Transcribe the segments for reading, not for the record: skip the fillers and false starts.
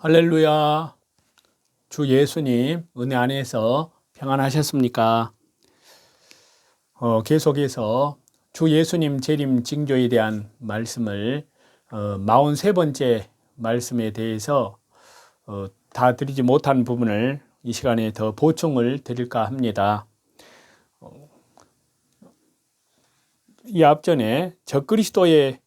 할렐루야. 주 예수님 은혜 안에서 평안하셨습니까? 계속해서 주 예수님 재림 징조에 대한 말씀을 43번째 말씀에 대해서 다 드리지 못한 부분을 이 시간에 더 보충을 드릴까 합니다. 이 앞전에 적그리스도의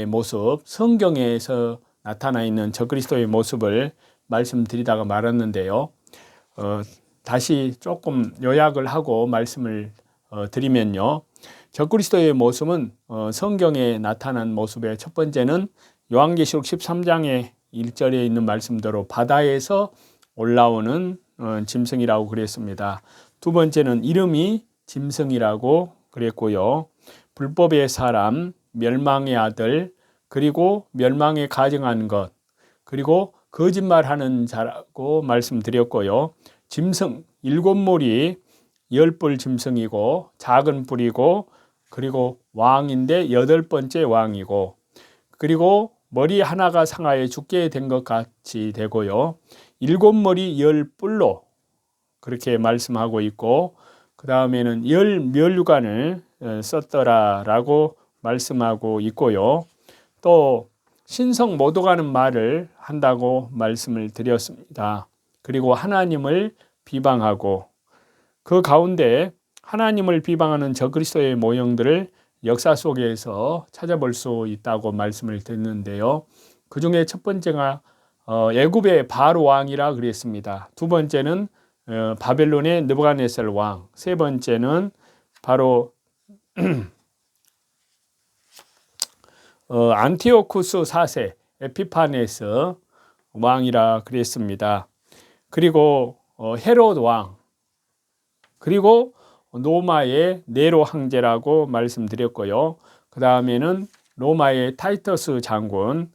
모습, 성경에서 나타나 있는 적그리스도의 모습을 말씀드리다가 말았는데요. 다시 조금 요약을 하고 말씀을 드리면요. 적그리스도의 모습은 성경에 나타난 모습의 첫 번째는 요한계시록 13장의 1절에 있는 말씀대로 바다에서 올라오는 짐승이라고 그랬습니다. 두 번째는 이름이 짐승이라고 그랬고요. 불법의 사람, 멸망의 아들, 그리고 멸망에 가증한 것, 그리고 거짓말하는 자라고 말씀드렸고요. 짐승, 7무리 10뿔 짐승이고 작은 뿔이고 그리고 왕인데 8번째 왕이고 그리고 머리 하나가 상하여 죽게 된 것 같이 되고요. 7머리 10뿔로 그렇게 말씀하고 있고 그 다음에는 10면류관을 썼더라라고 말씀하고 있고요. 또 신성 못 오가는 말을 한다고 말씀을 드렸습니다. 그리고 하나님을 비방하고 그 가운데 하나님을 비방하는 적그리스도의 모형들을 역사 속에서 찾아볼 수 있다고 말씀을 드렸는데요. 그 중에 첫 번째가 애굽의 바로 왕이라 그랬습니다. 두 번째는 바벨론의 느부갓네살 왕, 세 번째는 바로 안티오쿠스 4세 에피파네스 왕이라 그랬습니다. 그리고 헤롯 왕, 그리고 로마의 네로 황제라고 말씀드렸고요. 그 다음에는 로마의 타이터스 장군,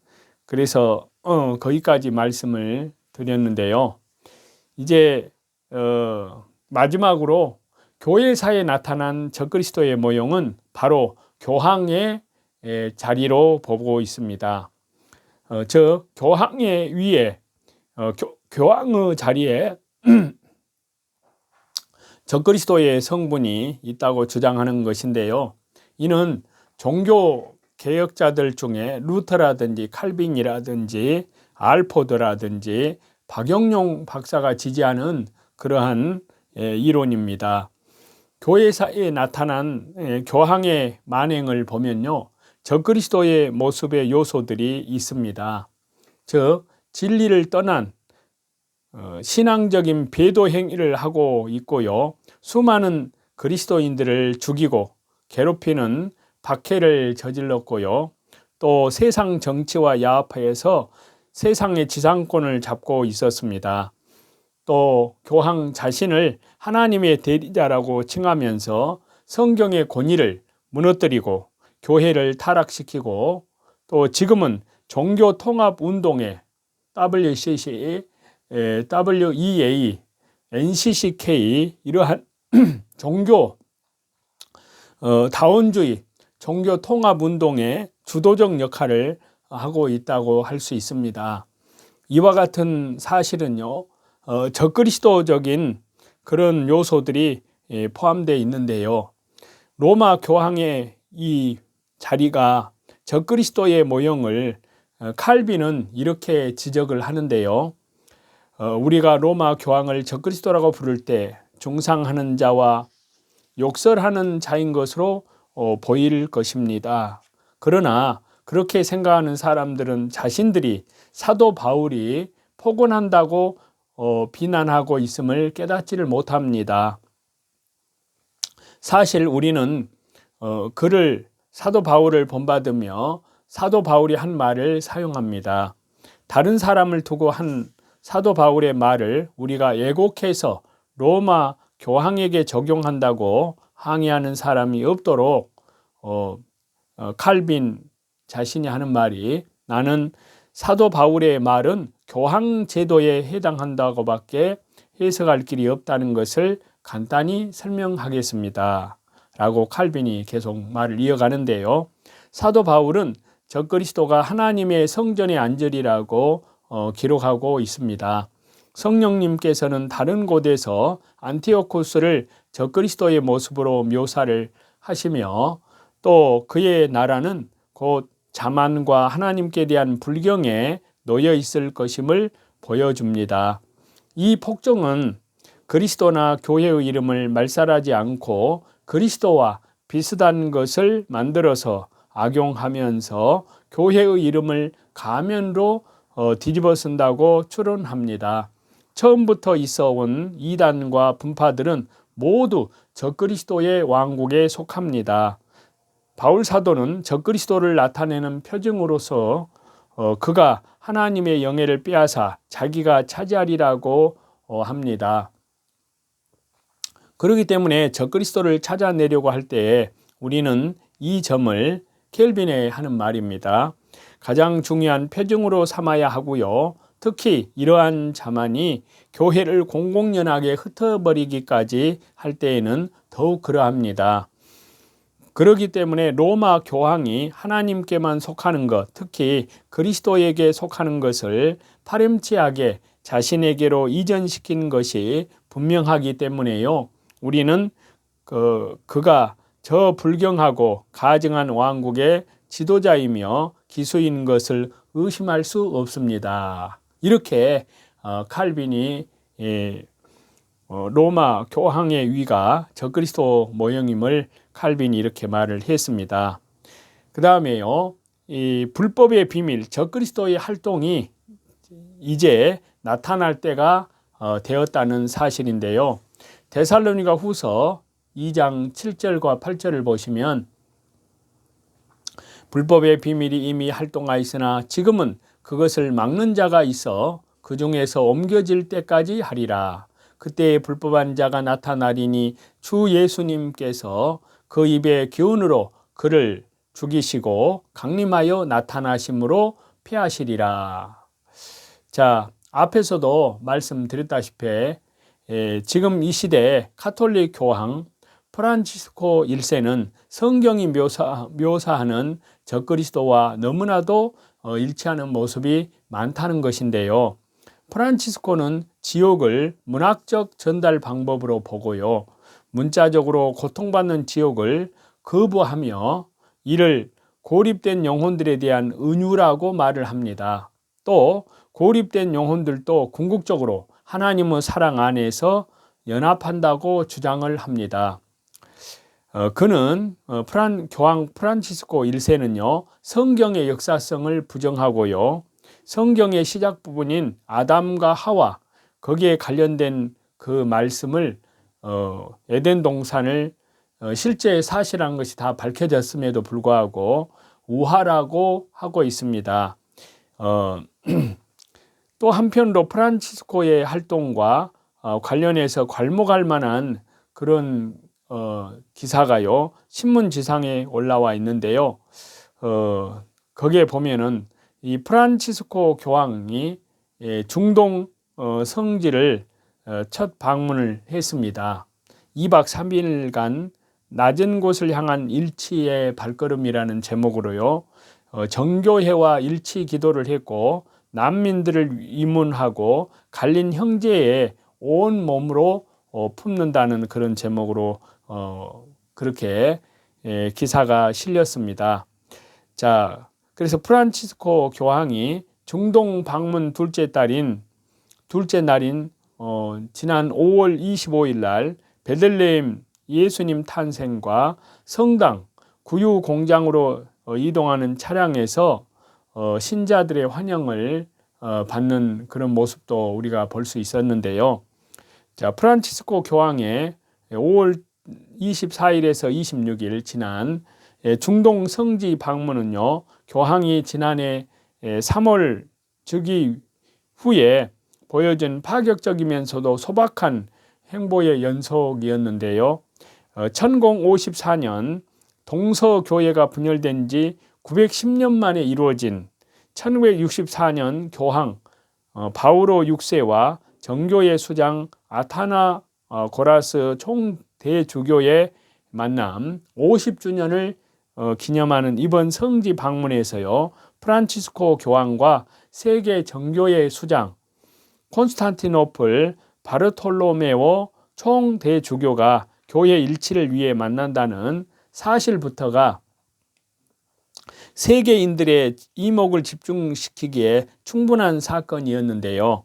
그래서 거기까지 말씀을 드렸는데요. 이제 마지막으로 교회사에 나타난 적그리스도의 모형은 바로 교황의 자리로 보고 있습니다. 저 교황의 위에 교황의 자리에 적그리스도의 성분이 있다고 주장하는 것인데요. 이는 종교 개혁자들 중에 루터라든지 칼빈이라든지 알포드라든지 박영용 박사가 지지하는 그러한 이론입니다. 교회사에 나타난 교황의 만행을 보면요. 적그리스도의 모습의 요소들이 있습니다. 즉 진리를 떠난 신앙적인 배도 행위를 하고 있고요. 수많은 그리스도인들을 죽이고 괴롭히는 박해를 저질렀고요. 또 세상 정치와 야합해서 세상의 지상권을 잡고 있었습니다. 또 교황 자신을 하나님의 대리자라고 칭하면서 성경의 권위를 무너뜨리고 교회를 타락시키고 또 지금은 종교통합운동에 WCC, WEA, NCCK 이러한 종교 다원주의 종교통합운동의 주도적 역할을 하고 있다고 할 수 있습니다. 이와 같은 사실은요. 적그리스도적인 그런 요소들이 포함되어 있는데요. 로마 교황의 이 자리가 적그리스도의 모형을 칼빈은 이렇게 지적을 하는데요. 우리가 로마 교황을 적그리스도라고 부를 때 중상하는 자와 욕설하는 자인 것으로 보일 것입니다. 그러나 그렇게 생각하는 사람들은 자신들이 사도 바울이 포곤한다고 비난하고 있음을 깨닫지를 못합니다. 사실 우리는 그를 사도 바울을 본받으며 사도 바울이 한 말을 사용합니다. 다른 사람을 두고 한 사도 바울의 말을 우리가 왜곡해서 로마 교황에게 적용한다고 항의하는 사람이 없도록 칼빈 자신이 하는 말이 나는 사도 바울의 말은 교황 제도에 해당한다고밖에 해석할 길이 없다는 것을 간단히 설명하겠습니다. 라고 칼빈이 계속 말을 이어가는데요. 사도 바울은 적그리스도가 하나님의 성전의 안절이라고 기록하고 있습니다. 성령님께서는 다른 곳에서 안티오코스를 적그리스도의 모습으로 묘사를 하시며 또 그의 나라는 곧 자만과 하나님께 대한 불경에 놓여 있을 것임을 보여줍니다. 이 폭정은 그리스도나 교회의 이름을 말살하지 않고 그리스도와 비슷한 것을 만들어서 악용하면서 교회의 이름을 가면으로 뒤집어 쓴다고 추론합니다. 처음부터 있어온 이단과 분파들은 모두 적그리스도의 왕국에 속합니다. 바울 사도는 적그리스도를 나타내는 표징으로서 그가 하나님의 영예를 빼앗아 자기가 차지하리라고 합니다. 그렇기 때문에 적그리스도를 찾아내려고 할 때에 우리는 이 점을 켈빈에 하는 말입니다. 가장 중요한 표징으로 삼아야 하고요. 특히 이러한 자만이 교회를 공공연하게 흩어버리기까지 할 때에는 더욱 그러합니다. 그렇기 때문에 로마 교황이 하나님께만 속하는 것, 특히 그리스도에게 속하는 것을 파렴치하게 자신에게로 이전시킨 것이 분명하기 때문에요. 우리는 그가 저 불경하고 가증한 왕국의 지도자이며 기수인 것을 의심할 수 없습니다. 이렇게 칼빈이 로마 교황의 위가 적그리스도 모형임을 칼빈이 이렇게 말을 했습니다. 그 다음에요, 이 불법의 비밀, 적그리스도의 활동이 이제 나타날 때가 되었다는 사실인데요. 데살로니가 후서 2장 7절과 8절을 보시면 불법의 비밀이 이미 활동하였으나 지금은 그것을 막는 자가 있어 그 중에서 옮겨질 때까지 하리라. 그때의 불법한 자가 나타나리니 주 예수님께서 그 입의 기운으로 그를 죽이시고 강림하여 나타나심으로 패하시리라. 자, 앞에서도 말씀드렸다시피 지금 이 시대에 가톨릭 교황 프란치스코 1세는 성경이 묘사하는 적그리스도와 너무나도 일치하는 모습이 많다는 것인데요. 프란치스코는 지옥을 문학적 전달 방법으로 보고요. 문자적으로 고통받는 지옥을 거부하며 이를 고립된 영혼들에 대한 은유라고 말을 합니다. 또 고립된 영혼들도 궁극적으로 하나님의 사랑 안에서 연합한다고 주장을 합니다. 그는 교황 프란치스코 1세는요, 성경의 역사성을 부정하고요, 성경의 시작 부분인 아담과 하와 거기에 관련된 그 말씀을 에덴 동산을 실제 사실한 것이 다 밝혀졌음에도 불구하고 우화라고 하고 있습니다. 또 한편으로 프란치스코의 활동과 관련해서 괄목할 만한 그런 기사가요, 신문지상에 올라와 있는데요. 거기에 보면은 이 프란치스코 교황이 중동 성지를 첫 방문을 했습니다. 2박 3일간 낮은 곳을 향한 일치의 발걸음이라는 제목으로요, 정교회와 일치 기도를 했고 난민들을 위문하고 갈린 형제의 온 몸으로 품는다는 그런 제목으로 그렇게 기사가 실렸습니다. 자, 그래서 프란치스코 교황이 중동 방문 둘째 날인 지난 5월 25일 날 베들레헴 예수님 탄생과 성당 구유 공장으로 이동하는 차량에서 신자들의 환영을 받는 그런 모습도 우리가 볼 수 있었는데요. 자, 프란치스코 교황의 5월 24일에서 26일 지난 중동 성지 방문은요, 교황이 지난해 3월 즉위 후에 보여준 파격적이면서도 소박한 행보의 연속이었는데요. 1054년 동서교회가 분열된 지 910년 만에 이루어진 1964년 교황 바오로 6세와 정교회 수장 아타나 고라스 총대주교의 만남 50주년을 기념하는 이번 성지 방문에서요, 프란치스코 교황과 세계 정교회 수장 콘스탄티노플 바르톨로메오 총대주교가 교회 일치를 위해 만난다는 사실부터가 세계인들의 이목을 집중시키기에 충분한 사건이었는데요.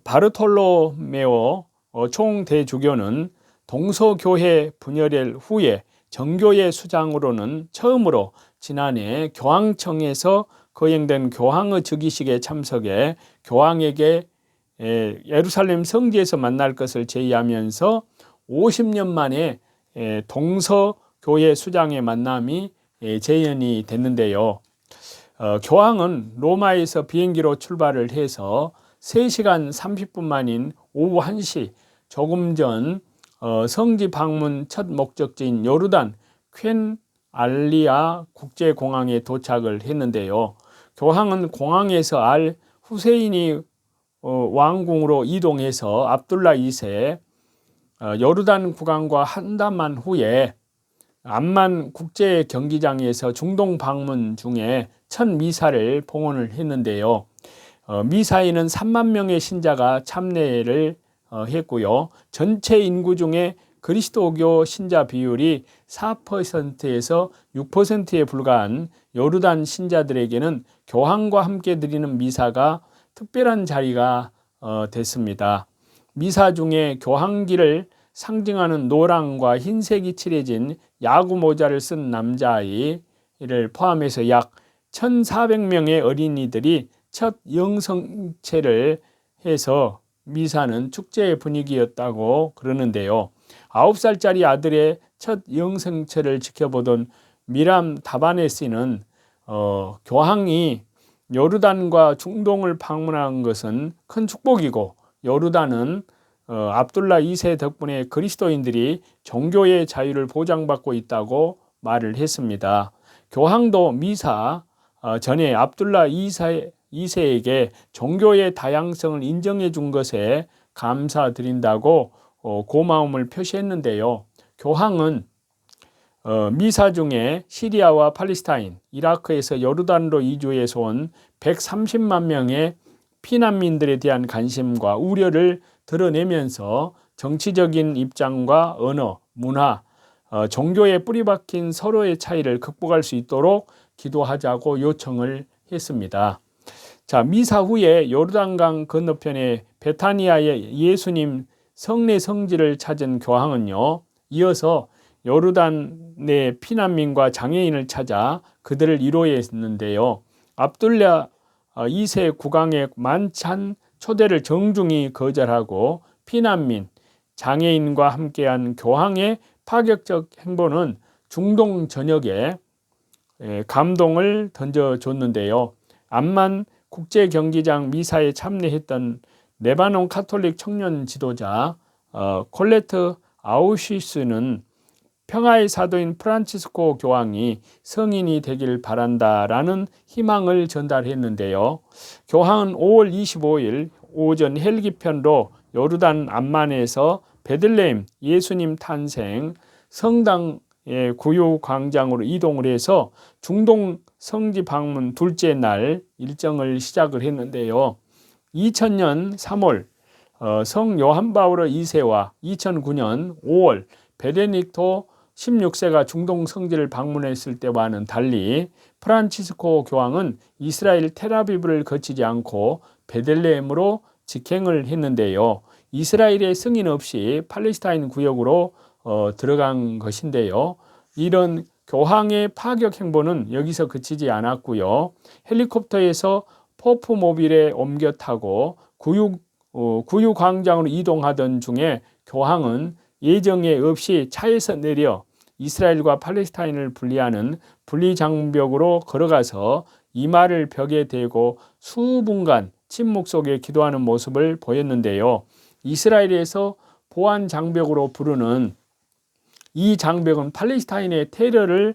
바르톨로메오 총대주교는 동서교회 분열일 후에 정교회 수장으로는 처음으로 지난해 교황청에서 거행된 교황의 즉위식에 참석해 교황에게 예루살렘 성지에서 만날 것을 제의하면서 50년 만에 동서교회 수장의 만남이 재현이 됐는데요. 교황은 로마에서 비행기로 출발을 해서 3시간 30분 만인 오후 1시 조금 전 성지 방문 첫 목적지인 요르단 퀸 알리아 국제공항에 도착을 했는데요. 교황은 공항에서 알 후세인이 왕궁으로 이동해서 압둘라 2세 요르단 국왕과 한담한 후에 암만 국제 경기장에서 중동 방문 중에 첫 미사를 봉헌을 했는데요. 미사에는 3만 명의 신자가 참여를 했고요. 전체 인구 중에 그리스도교 신자 비율이 4%에서 6%에 불과한 요르단 신자들에게는 교황과 함께 드리는 미사가 특별한 자리가 됐습니다. 미사 중에 교황기를 상징하는 노랑과 흰색이 칠해진 야구 모자를 쓴 남자아이를 포함해서 약 1,400명의 어린이들이 첫 영성체를 해서 미사는 축제의 분위기였다고 그러는데요. 9살짜리 아들의 첫 영성체를 지켜보던 미람 다바네시는 교황이 요르단과 중동을 방문한 것은 큰 축복이고 요르단은 압둘라 2세 덕분에 그리스도인들이 종교의 자유를 보장받고 있다고 말을 했습니다. 교황도 미사 전에 압둘라 2세에게 종교의 다양성을 인정해 준 것에 감사드린다고 고마움을 표시했는데요. 교황은 미사 중에 시리아와 팔레스타인, 이라크에서 요르단으로 이주해서 온 130만 명의 피난민들에 대한 관심과 우려를 드러내면서 정치적인 입장과 언어, 문화, 종교에 뿌리박힌 서로의 차이를 극복할 수 있도록 기도하자고 요청을 했습니다. 자, 미사 후에 요르단강 건너편의 베타니아의 예수님 성내 성지를 찾은 교황은요, 이어서 요르단의 피난민과 장애인을 찾아 그들을 위로했는데요. 압둘라 2세 국왕의 만찬 초대를 정중히 거절하고 피난민, 장애인과 함께한 교황의 파격적 행보는 중동 전역에 감동을 던져줬는데요. 암만 국제경기장 미사에 참여했던 레바논 카톨릭 청년 지도자 콜레트 아우슈스는 평화의 사도인 프란치스코 교황이 성인이 되길 바란다라는 희망을 전달했는데요. 교황은 5월 25일 오전 헬기편로 요르단 암만에서 베들레헴 예수님 탄생 성당의 구유광장으로 이동을 해서 중동 성지 방문 둘째 날 일정을 시작을 했는데요. 2000년 3월 성 요한 바오로 2세와 2009년 5월 베네딕토 16세가 중동 성지를 방문했을 때와는 달리 프란치스코 교황은 이스라엘 텔아비브를 거치지 않고 베들레헴으로 직행을 했는데요. 이스라엘의 승인 없이 팔레스타인 구역으로 들어간 것인데요. 이런 교황의 파격 행보는 여기서 그치지 않았고요. 헬리콥터에서 포프 모빌에 옮겨 타고 구유광장으로 이동하던 중에 교황은 예정에 없이 차에서 내려 이스라엘과 팔레스타인을 분리하는 분리장벽으로 걸어가서 이마를 벽에 대고 수분간 침묵 속에 기도하는 모습을 보였는데요. 이스라엘에서 보안 장벽으로 부르는 이 장벽은 팔레스타인의 테러를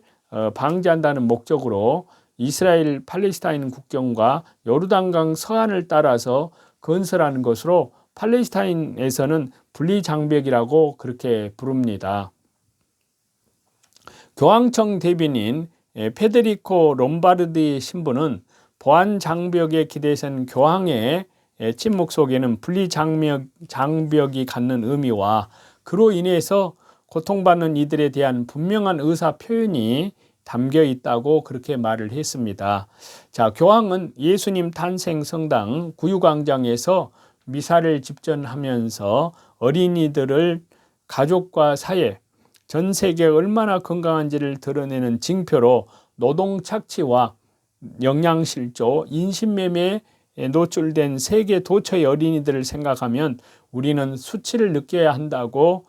방지한다는 목적으로 이스라엘 팔레스타인 국경과 요르단강 서안을 따라서 건설하는 것으로 팔레스타인에서는 분리장벽이라고 그렇게 부릅니다. 교황청 대변인 페데리코 롬바르디 신부는 보안 장벽에 기대선 교황의 침묵 속에는 분리 장벽이 갖는 의미와 그로 인해서 고통받는 이들에 대한 분명한 의사 표현이 담겨 있다고 그렇게 말을 했습니다. 자, 교황은 예수님 탄생 성당 구유광장에서 미사를 집전하면서 어린이들을 가족과 사회, 전 세계에 얼마나 건강한지를 드러내는 징표로 노동 착취와 영양실조, 인신매매에 노출된 세계 도처의 어린이들을 생각하면 우리는 수치를 느껴야 한다고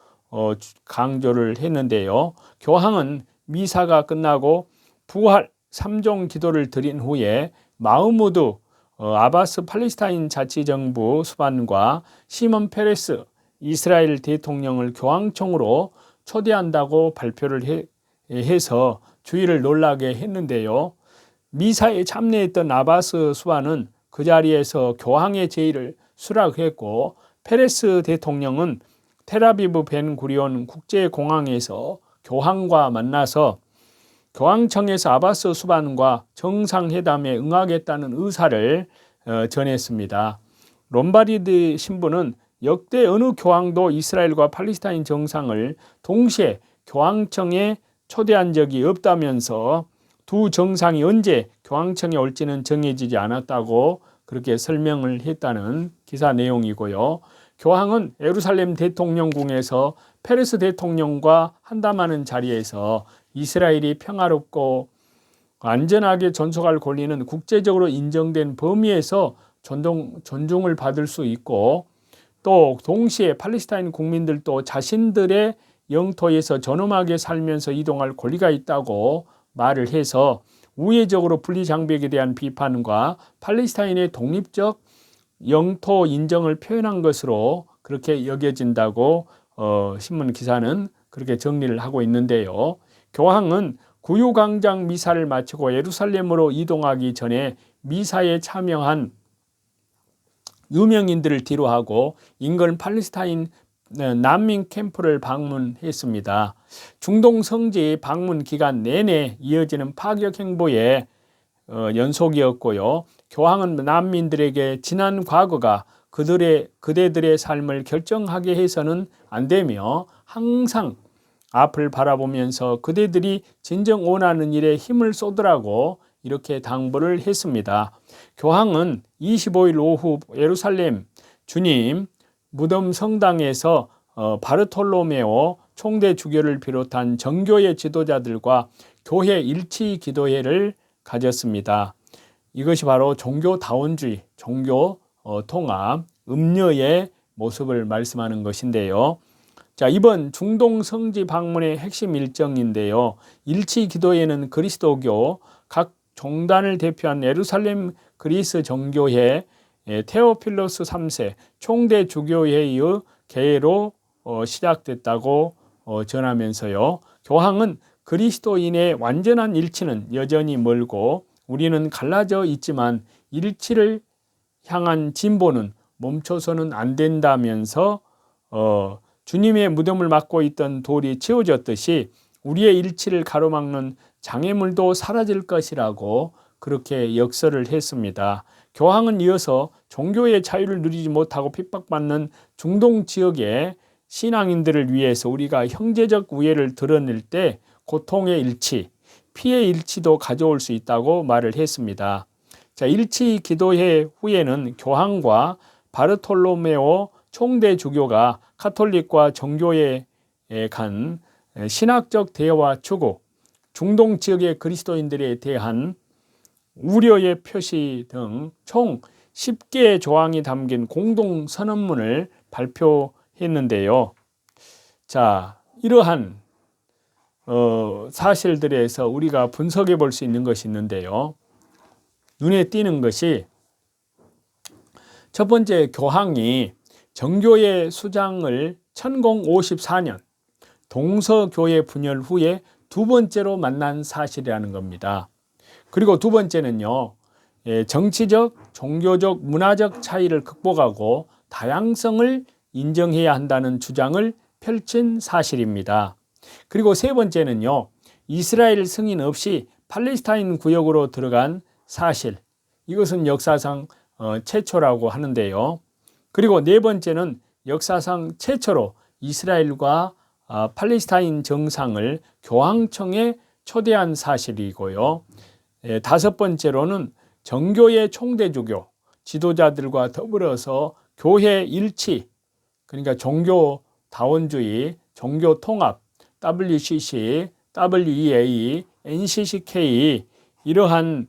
강조를 했는데요. 교황은 미사가 끝나고 부활 3종 기도를 드린 후에 마흐무드 아바스 팔레스타인 자치정부 수반과 시몬 페레스 이스라엘 대통령을 교황청으로 초대한다고 발표를 해서 주의를 놀라게 했는데요. 미사에 참여했던 아바스 수반은 그 자리에서 교황의 제의를 수락했고 페레스 대통령은 텔아비브 벤 구리온 국제공항에서 교황과 만나서 교황청에서 아바스 수반과 정상회담에 응하겠다는 의사를 전했습니다. 롬바르디 신부는 역대 어느 교황도 이스라엘과 팔레스타인 정상을 동시에 교황청에 초대한 적이 없다면서 두 정상이 언제 교황청에 올지는 정해지지 않았다고 그렇게 설명을 했다는 기사 내용이고요. 교황은 예루살렘 대통령궁에서 페레스 대통령과 한담하는 자리에서 이스라엘이 평화롭고 안전하게 존속할 권리는 국제적으로 인정된 범위에서 존중을 받을 수 있고 또 동시에 팔레스타인 국민들도 자신들의 영토에서 존엄하게 살면서 이동할 권리가 있다고 말을 해서 우회적으로 분리장벽에 대한 비판과 팔레스타인의 독립적 영토 인정을 표현한 것으로 그렇게 여겨진다고 신문 기사는 그렇게 정리를 하고 있는데요. 교황은 구유광장 미사를 마치고 예루살렘으로 이동하기 전에 미사에 참여한 유명인들을 뒤로하고 인근 팔레스타인 난민 캠프를 방문했습니다. 중동 성지 방문 기간 내내 이어지는 파격 행보의 연속이었고요. 교황은 난민들에게 지난 과거가 그대들의 삶을 결정하게 해서는 안 되며 항상 앞을 바라보면서 그대들이 진정 원하는 일에 힘을 쏟으라고 이렇게 당부를 했습니다. 교황은 25일 오후 예루살렘 주님 무덤 성당에서 바르톨로메오 총대 주교를 비롯한 정교의 지도자들과 교회 일치 기도회를 가졌습니다. 이것이 바로 종교다원주의, 종교 통합, 음녀의 모습을 말씀하는 것인데요. 자, 이번 중동 성지 방문의 핵심 일정인데요. 일치 기도회는 그리스도교 각 종단을 대표한 예루살렘 그리스 정교회 테오필로스 3세 총대 주교회의 개회로 시작됐다고 전하면서요. 교황은 그리스도인의 완전한 일치는 여전히 멀고 우리는 갈라져 있지만 일치를 향한 진보는 멈춰서는 안 된다면서 주님의 무덤을 막고 있던 돌이 치워졌듯이 우리의 일치를 가로막는 장애물도 사라질 것이라고 그렇게 역설을 했습니다. 교황은 이어서 종교의 자유를 누리지 못하고 핍박받는 중동 지역의 신앙인들을 위해서 우리가 형제적 우애를 드러낼 때 고통의 일치, 피해 일치도 가져올 수 있다고 말을 했습니다. 자, 일치 기도회 후에는 교황과 바르톨로메오 총대 주교가 카톨릭과 정교회 간 신학적 대화 추구, 중동 지역의 그리스도인들에 대한 우려의 표시 등 총 10개의 조항이 담긴 공동 선언문을 발표했는데요. 자, 이러한 사실들에서 우리가 분석해 볼 수 있는 것이 있는데요. 눈에 띄는 것이 첫 번째, 교황이 정교회 수장을 1054년 동서교회 분열 후에 두 번째로 만난 사실이라는 겁니다. 그리고 두 번째는요, 정치적, 종교적, 문화적 차이를 극복하고 다양성을 인정해야 한다는 주장을 펼친 사실입니다. 그리고 세 번째는요, 이스라엘 승인 없이 팔레스타인 구역으로 들어간 사실, 이것은 역사상 최초라고 하는데요. 그리고 네 번째는 역사상 최초로 이스라엘과 팔레스타인 정상을 교황청에 초대한 사실이고요. 다섯 번째로는 정교의 총대주교 지도자들과 더불어서 교회 일치, 그러니까 종교다원주의, 종교통합, WCC, WEA, NCCK 이러한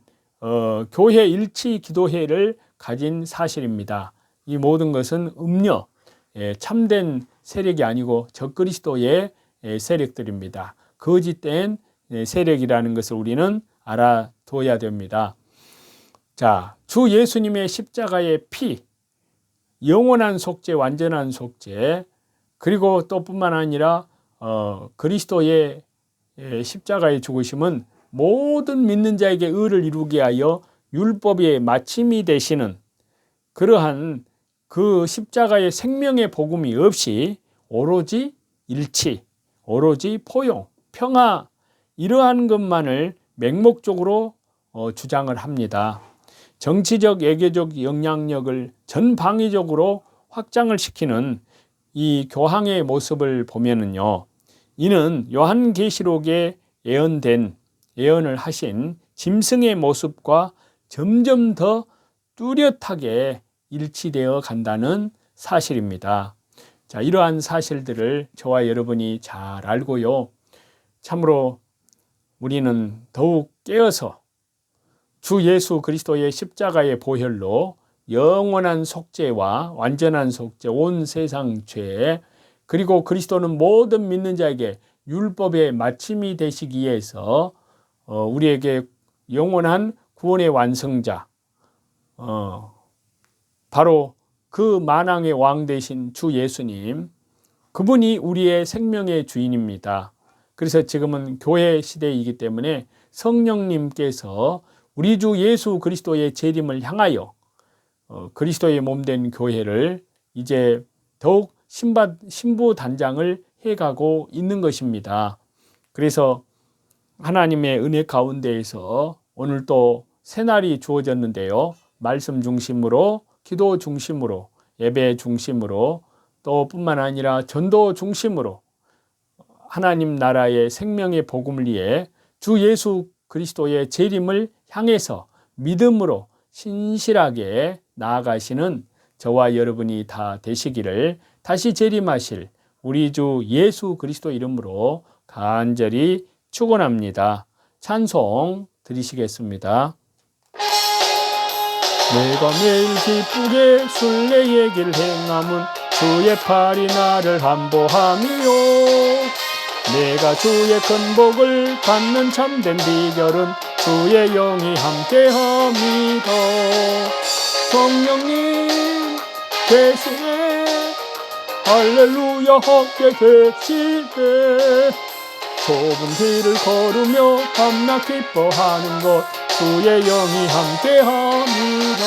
교회 일치 기도회를 가진 사실입니다. 이 모든 것은 음녀, 참된 세력이 아니고 적그리스도의 세력들입니다. 거짓된 세력이라는 것을 우리는 알아둬야 됩니다. 자, 주 예수님의 십자가의 피, 영원한 속죄, 완전한 속죄, 그리고 또 뿐만 아니라 그리스도의 십자가의 죽으심은 모든 믿는 자에게 의를 이루게 하여 율법의 마침이 되시는 그러한 그 십자가의 생명의 복음이 없이 오로지 일치, 오로지 포용, 평화 이러한 것만을 맹목적으로 주장을 합니다. 정치적, 외교적 영향력을 전방위적으로 확장을 시키는 이 교황의 모습을 보면은요, 이는 요한계시록에 예언을 하신 짐승의 모습과 점점 더 뚜렷하게 일치되어 간다는 사실입니다. 자, 이러한 사실들을 저와 여러분이 잘 알고요, 참으로 우리는 더욱 깨어서 주 예수 그리스도의 십자가의 보혈로 영원한 속죄와 완전한 속죄, 온 세상 죄, 그리고 그리스도는 모든 믿는 자에게 율법의 마침이 되시기 위해서 우리에게 영원한 구원의 완성자, 바로 그 만왕의 왕 되신 주 예수님, 그분이 우리의 생명의 주인입니다. 그래서 지금은 교회 시대이기 때문에 성령님께서 우리 주 예수 그리스도의 재림을 향하여 그리스도의 몸된 교회를 이제 더욱 신부단장을 해가고 있는 것입니다. 그래서 하나님의 은혜 가운데에서 오늘 또 새날이 주어졌는데요, 말씀 중심으로, 기도 중심으로, 예배 중심으로, 또 뿐만 아니라 전도 중심으로 하나님 나라의 생명의 복음을 위해 주 예수 그리스도의 재림을 향해서 믿음으로 신실하게 나아가시는 저와 여러분이 다 되시기를 다시 재림하실 우리 주 예수 그리스도 이름으로 간절히 축원합니다. 찬송 드리시겠습니다. 내가 매일 기쁘게 순례의 길 행함은 주의 팔이 나를 안보함이요, 내가 주의 큰 복을 받는 참된 비결은 주의 영이 함께함이다. 성령님 계시네, 할렐루야 함께 계시네. 좁은 길을 걸으며 밤낮 기뻐하는 것 주의 영이 함께함이다.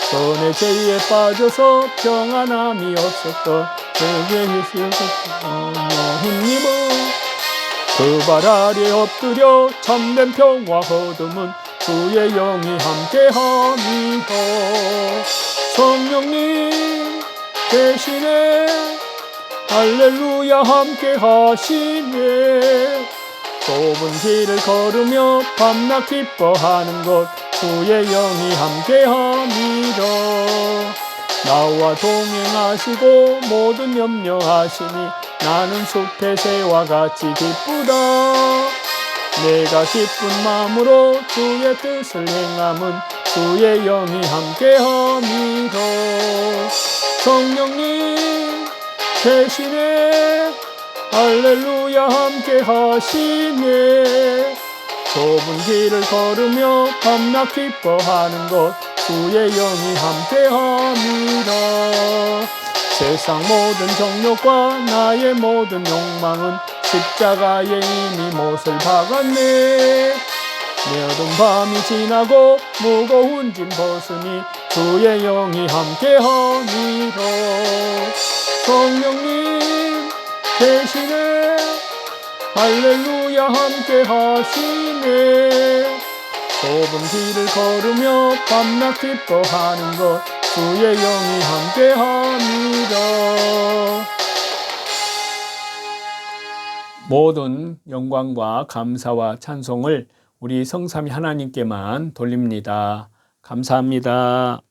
전에 죄에 빠져서 평안함이 없었던 주의 예수님은 그 발 아래 엎드려 참된 평화 얻음은 주의 영이 함께함이다. 성령님 계시네, 할렐루야 함께 하시네. 좁은 길을 걸으며 밤낮 기뻐하는 것 주의 영이 함께함이라. 나와 동행하시고 모든 염려하시니 나는 숲의 새와 같이 기쁘다. 내가 기쁜 마음으로 주의 뜻을 행함은 주의 영이 함께함이라. 성령님 계시네, 할렐루야 함께 하시네. 좁은 길을 걸으며 밤낮 기뻐하는 것 주의 영이 함께함이라. 세상 모든 정욕과 나의 모든 욕망은 십자가에 이미 못을 박았네. 내 어두운 밤이 지나고 무거운 짐 벗으니 주의 영이 함께함이라. 성령님 계시네, 할렐루야 함께 하시네. 좁은 길을 걸으며 밤낮 기뻐하는 것 주의 영이 함께합니다. 모든 영광과 감사와 찬송을 우리 성삼위 하나님께만 돌립니다. 감사합니다.